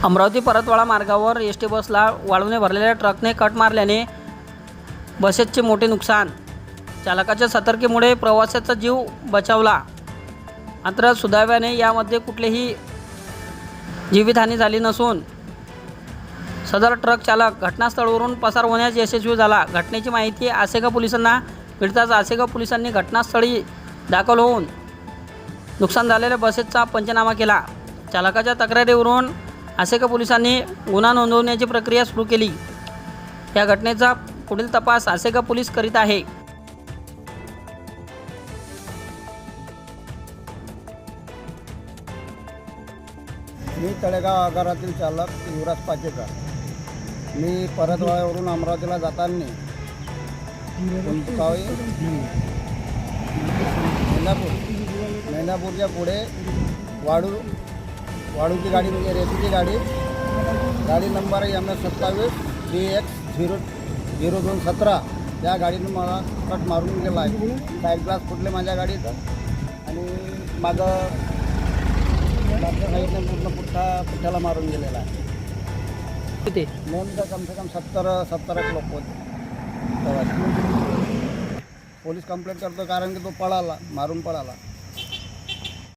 अमरावती परतवाडा मार्गावर S T बसला वाळूने भरलेल्या ट्रकने कट मारल्याने बसेसचे मोठे नुकसान। चालकाच्या सतर्कतेमुळे प्रवाशाचा जीव बचावला, मात्र सुदैवाने यामध्ये कुठलीही जीवितहानी झाली नसून सदर ट्रक चालक घटनास्थळावरून पसार होण्यास यशस्वी झाला। घटनेची माहिती आसेगाव पोलिसांना मिळताच आसेगाव पोलिसांनी घटनास्थळी दाखल होऊन नुकसान झालेल्या बसेसचा पंचनामा केला। चालकाच्या तक्रारीवरून आसेगाव पोलिसांनी गुन्हा नोंदवण्याची प्रक्रिया सुरू केली। या घटनेचा पुढील तपास आसेगाव पोलीस करीत आहे। मी तळेगाव आगारातील चालक युवराज पाचेकर। मी परतवाड्यावरून अमरावतीला जाताना मैनापूरच्या पुढे वाळूची गाडी म्हणजे रेतीची गाडी नंबर MS27 DX0217 त्या गाडीनं मला कट मारून गेला आहे। साईड ग्लास फुटले माझ्या गाडीचं आणि मागं मागच्या साईडने पूर्ण पुठ्ठ्याला मारून गेलेला आहे। नेमकं कम से कम 70 लोक होते। पोलीस कंप्लेंट करतो कारण की तो मारून पळाला।